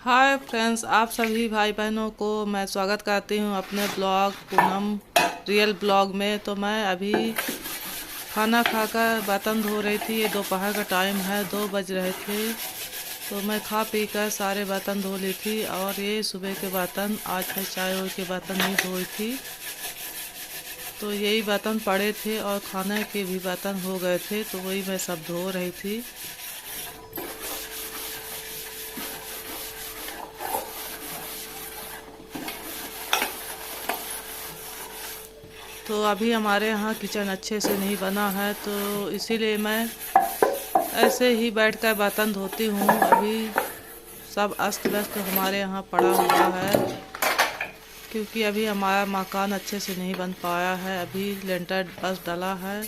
Hi friends, आप सभी भाई बहनों को मैं स्वागत करती हूँ अपने ब्लॉग पूनम रियल ब्लॉग में। तो मैं अभी खाना खाकर बर्तन धो रही थी। ये दोपहर का टाइम है, 2 बज रहे थे। तो मैं खा पी कर सारे बर्तन धो ली थी। और ये सुबह के बर्तन, आज मैं चाय वाय के बर्तन नहीं धोई थी। तो यही बर्तन पड़े थे और खाने के भी बर्तन हो गए थे, तो वही मैं सब धो रही थी। तो अभी हमारे यहाँ किचन अच्छे से नहीं बना है, तो इसीलिए मैं ऐसे ही बैठकर बर्तन धोती हूँ। अभी सब अस्त व्यस्त हमारे यहाँ पड़ा हुआ है, क्योंकि अभी हमारा मकान अच्छे से नहीं बन पाया है। अभी लेंटर बस डला है,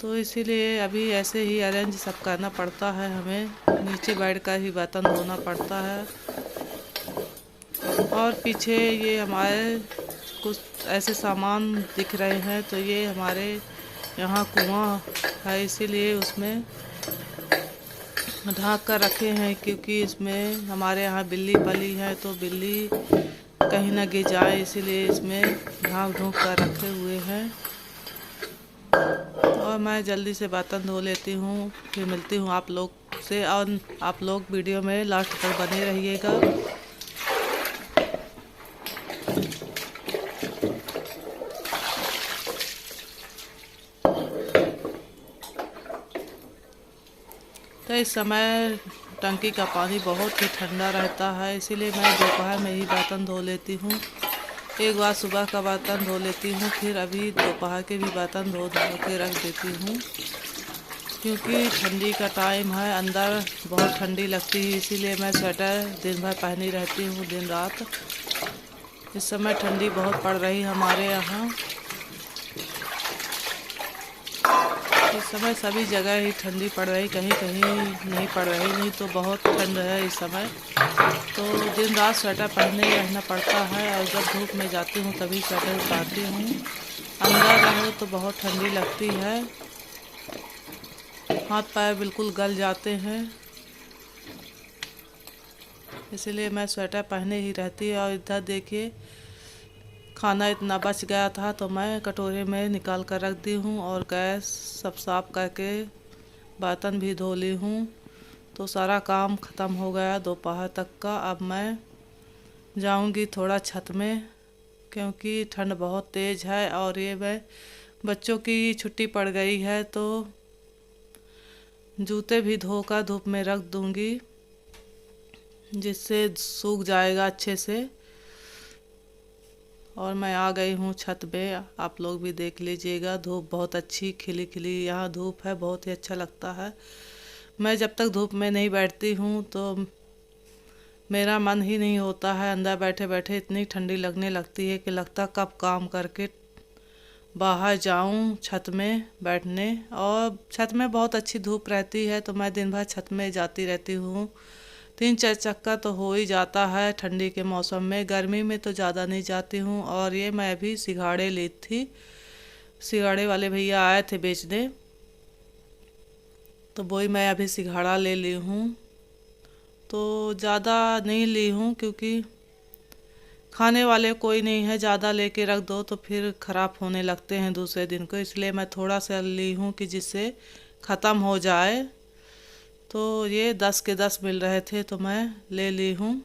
तो इसीलिए अभी ऐसे ही अरेंज सब करना पड़ता है। हमें नीचे बैठकर ही बर्तन धोना पड़ता है। और पीछे ये हमारे कुछ ऐसे सामान दिख रहे हैं, तो ये हमारे यहाँ कुआं है, इसीलिए उसमें ढाँक कर रखे हैं, क्योंकि इसमें हमारे यहाँ बिल्ली पली है, तो बिल्ली कहीं ना गिर जाए, इसीलिए इसमें ढाँक ढूँक कर रखे हुए हैं। और मैं जल्दी से बर्तन धो लेती हूँ, फिर मिलती हूँ आप लोग से। और आप लोग वीडियो में लास्ट तक बने रहिएगा। तो इस समय टंकी का पानी बहुत ही ठंडा रहता है, इसीलिए मैं दोपहर में ही बर्तन धो लेती हूँ। एक बार सुबह का बर्तन धो लेती हूँ, फिर अभी दोपहर के भी बर्तन धो के रख देती हूँ, क्योंकि ठंडी का टाइम है, अंदर बहुत ठंडी लगती है। इसीलिए मैं स्वेटर दिन भर पहनी रहती हूँ, दिन रात। इस समय ठंडी बहुत पड़ रही हमारे यहाँ। इस समय सभी जगह ही ठंडी पड़ रही, कहीं कहीं नहीं पड़ रही, नहीं तो बहुत ठंड है इस समय। तो दिन रात स्वेटर पहने ही रहना पड़ता है, और जब धूप में जाती हूँ तभी स्वेटर उतारती हूँ। अंदर रहो तो बहुत ठंडी लगती है, हाथ पैर बिल्कुल गल जाते हैं। इसलिए मैं स्वेटर पहने ही रहती है। और इधर देखिए, खाना इतना बच गया था, तो मैं कटोरे में निकाल कर रख दी हूँ, और गैस सब साफ करके बर्तन भी धो ली हूँ। तो सारा काम ख़त्म हो गया दोपहर तक का। अब मैं जाऊँगी थोड़ा छत में, क्योंकि ठंड बहुत तेज़ है। और ये मैं बच्चों की छुट्टी पड़ गई है, तो जूते भी धोकर धूप में रख दूँगी, जिससे सूख जाएगा अच्छे से। और मैं आ गई हूँ छत पे, आप लोग भी देख लीजिएगा। धूप बहुत अच्छी खिली खिली यहाँ धूप है, बहुत ही अच्छा लगता है। मैं जब तक धूप में नहीं बैठती हूँ तो मेरा मन ही नहीं होता है। अंदर बैठे बैठे इतनी ठंडी लगने लगती है कि लगता कब काम करके बाहर जाऊं छत में बैठने। और छत में बहुत अच्छी धूप रहती है, तो मैं दिन भर छत में जाती रहती हूँ। 3-4 चक्कर तो हो ही जाता है ठंडी के मौसम में। गर्मी में तो ज़्यादा नहीं जाती हूँ। और ये मैं अभी सिंघाड़े ली थी, सिंघाड़े वाले भैया आए थे बेचने, तो वही मैं अभी सिंघाड़ा ले ली हूँ। तो ज़्यादा नहीं ली हूँ, क्योंकि खाने वाले कोई नहीं है, ज़्यादा लेके रख दो तो फिर ख़राब होने लगते हैं दूसरे दिन को। इसलिए मैं थोड़ा सा ली हूँ कि जिससे ख़त्म हो जाए। तो ये 10 के 10 मिल रहे थे, तो मैं ले ली हूँ।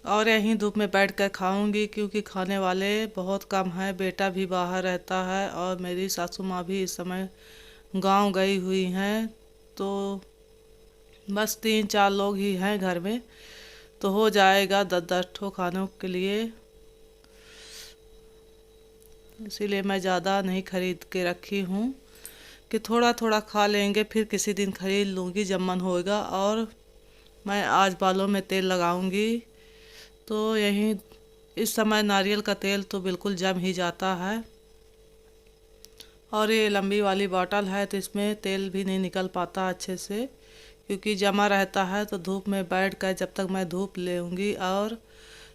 और यहीं धूप में बैठ कर खाऊंगी, क्योंकि खाने वाले बहुत कम हैं। बेटा भी बाहर रहता है, और मेरी सासू माँ भी इस समय गांव गई हुई हैं। तो बस 3-4 लोग ही हैं घर में, तो हो जाएगा 10-10 ठो खानों के लिए। इसीलिए मैं ज़्यादा नहीं खरीद के रखी हूँ, कि थोड़ा थोड़ा खा लेंगे, फिर किसी दिन खरीद लूँगी जब मन होएगा। और मैं आज बालों में तेल लगाऊंगी, तो यहीं इस समय नारियल का तेल तो बिल्कुल जम ही जाता है। और ये लंबी वाली बॉटल है, तो इसमें तेल भी नहीं निकल पाता अच्छे से, क्योंकि जमा रहता है। तो धूप में बैठ कर जब तक मैं धूप लेऊंगी और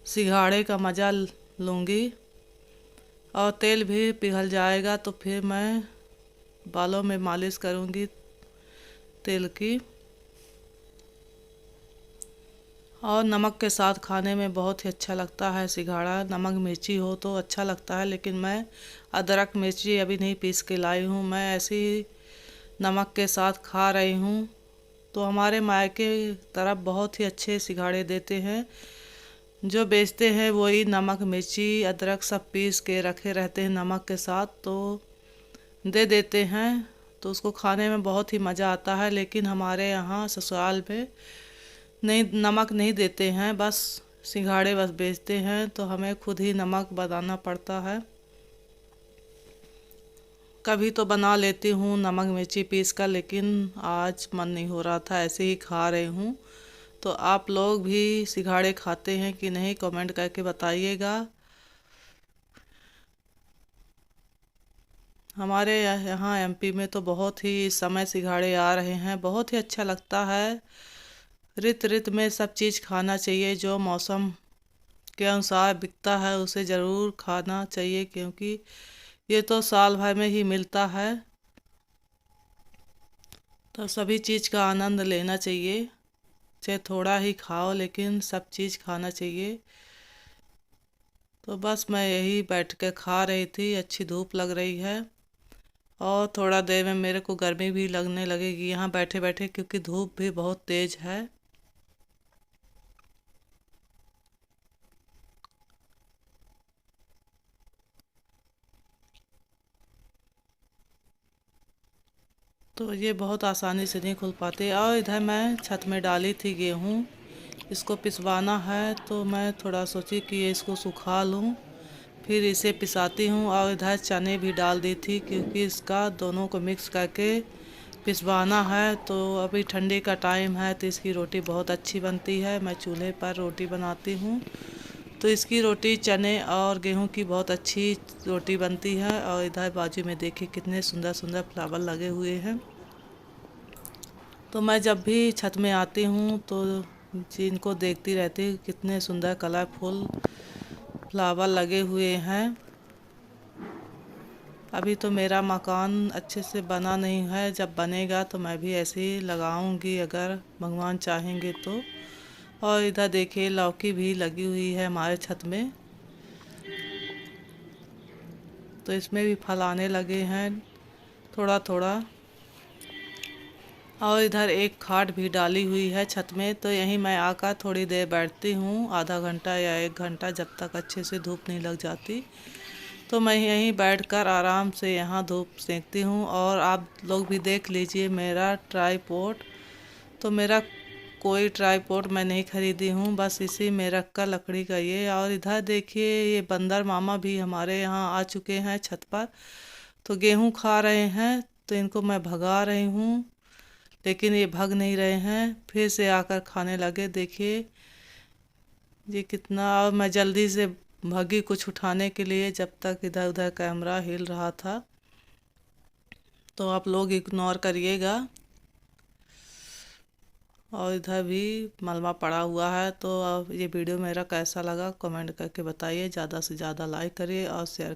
सिंघाड़े का मज़ा लूँगी, और तेल भी पिघल जाएगा, तो फिर मैं बालों में मालिश करूँगी तेल की। और नमक के साथ खाने में बहुत ही अच्छा लगता है सिंघाड़ा। नमक मिर्ची हो तो अच्छा लगता है, लेकिन मैं अदरक मिर्ची अभी नहीं पीस के लाई हूँ, मैं ऐसे ही नमक के साथ खा रही हूँ। तो हमारे मायके तरफ बहुत ही अच्छे सिंघाड़े देते हैं। जो बेचते हैं वही नमक मिर्ची अदरक सब पीस के रखे रहते हैं नमक के साथ, तो दे देते हैं। तो उसको खाने में बहुत ही मज़ा आता है। लेकिन हमारे यहाँ ससुराल में नहीं, नमक नहीं देते हैं, बस सिंघाड़े बस बेचते हैं, तो हमें खुद ही नमक बनाना पड़ता है। कभी तो बना लेती हूँ नमक मिर्ची पीस कर, लेकिन आज मन नहीं हो रहा था, ऐसे ही खा रही हूँ। तो आप लोग भी सिंघाड़े खाते हैं कि नहीं, कमेंट करके बताइएगा। हमारे यहाँ एमपी में तो बहुत ही इस समय सिंघाड़े आ रहे हैं, बहुत ही अच्छा लगता है। ऋत ऋत में सब चीज़ खाना चाहिए, जो मौसम के अनुसार बिकता है उसे ज़रूर खाना चाहिए, क्योंकि ये तो साल भर में ही मिलता है। तो सभी चीज़ का आनंद लेना चाहिए, चाहे थोड़ा ही खाओ, लेकिन सब चीज़ खाना चाहिए। तो बस मैं यही बैठ के खा रही थी, अच्छी धूप लग रही है और थोड़ा देर में मेरे को गर्मी भी लगने लगेगी यहाँ बैठे बैठे, क्योंकि धूप भी बहुत तेज़ है। तो ये बहुत आसानी से नहीं खुल पाते। और इधर मैं छत में डाली थी गेहूँ, इसको पिसवाना है, तो मैं थोड़ा सोची कि ये इसको सुखा लूँ, फिर इसे पिसाती हूँ। और इधर चने भी डाल दी थी, क्योंकि इसका दोनों को मिक्स करके पिसवाना है। तो अभी ठंडी का टाइम है, तो इसकी रोटी बहुत अच्छी बनती है। मैं चूल्हे पर रोटी बनाती हूँ, तो इसकी रोटी चने और गेहूं की बहुत अच्छी रोटी बनती है। और इधर बाजू में देखिए कितने सुंदर सुंदर फ्लावर लगे हुए हैं। तो मैं जब भी छत में आती हूँ तो जिनको देखती रहती हूँ, कितने सुंदर कलरफुल फ्लावर लगे हुए हैं। अभी तो मेरा मकान अच्छे से बना नहीं है, जब बनेगा तो मैं भी ऐसे ही लगाऊंगी, अगर भगवान चाहेंगे तो। और इधर देखिए लौकी भी लगी हुई है हमारे छत में, तो इसमें भी फल आने लगे हैं थोड़ा थोड़ा। और इधर एक खाट भी डाली हुई है छत में, तो यहीं मैं आकर थोड़ी देर बैठती हूँ, आधा घंटा या 1 घंटा, जब तक अच्छे से धूप नहीं लग जाती। तो मैं यहीं बैठकर आराम से यहाँ धूप सेंकती हूँ। और आप लोग भी देख लीजिए मेरा ट्राईपॉड। तो मेरा कोई ट्राईपॉड मैं नहीं खरीदी हूँ, बस इसी में रख कर लकड़ी का ये। और इधर देखिए ये बंदर मामा भी हमारे यहाँ आ चुके हैं छत पर, तो गेहूँ खा रहे हैं, तो इनको मैं भगा रही हूँ, लेकिन ये भग नहीं रहे हैं, फिर से आकर खाने लगे। देखिए ये कितना, और मैं जल्दी से भगी कुछ उठाने के लिए, जब तक इधर उधर कैमरा हिल रहा था। तो आप लोग इग्नोर करिएगा। और इधर भी मलबा पड़ा हुआ है। तो अब ये वीडियो मेरा कैसा लगा कमेंट करके बताइए, ज़्यादा से ज़्यादा लाइक करिए और शेयर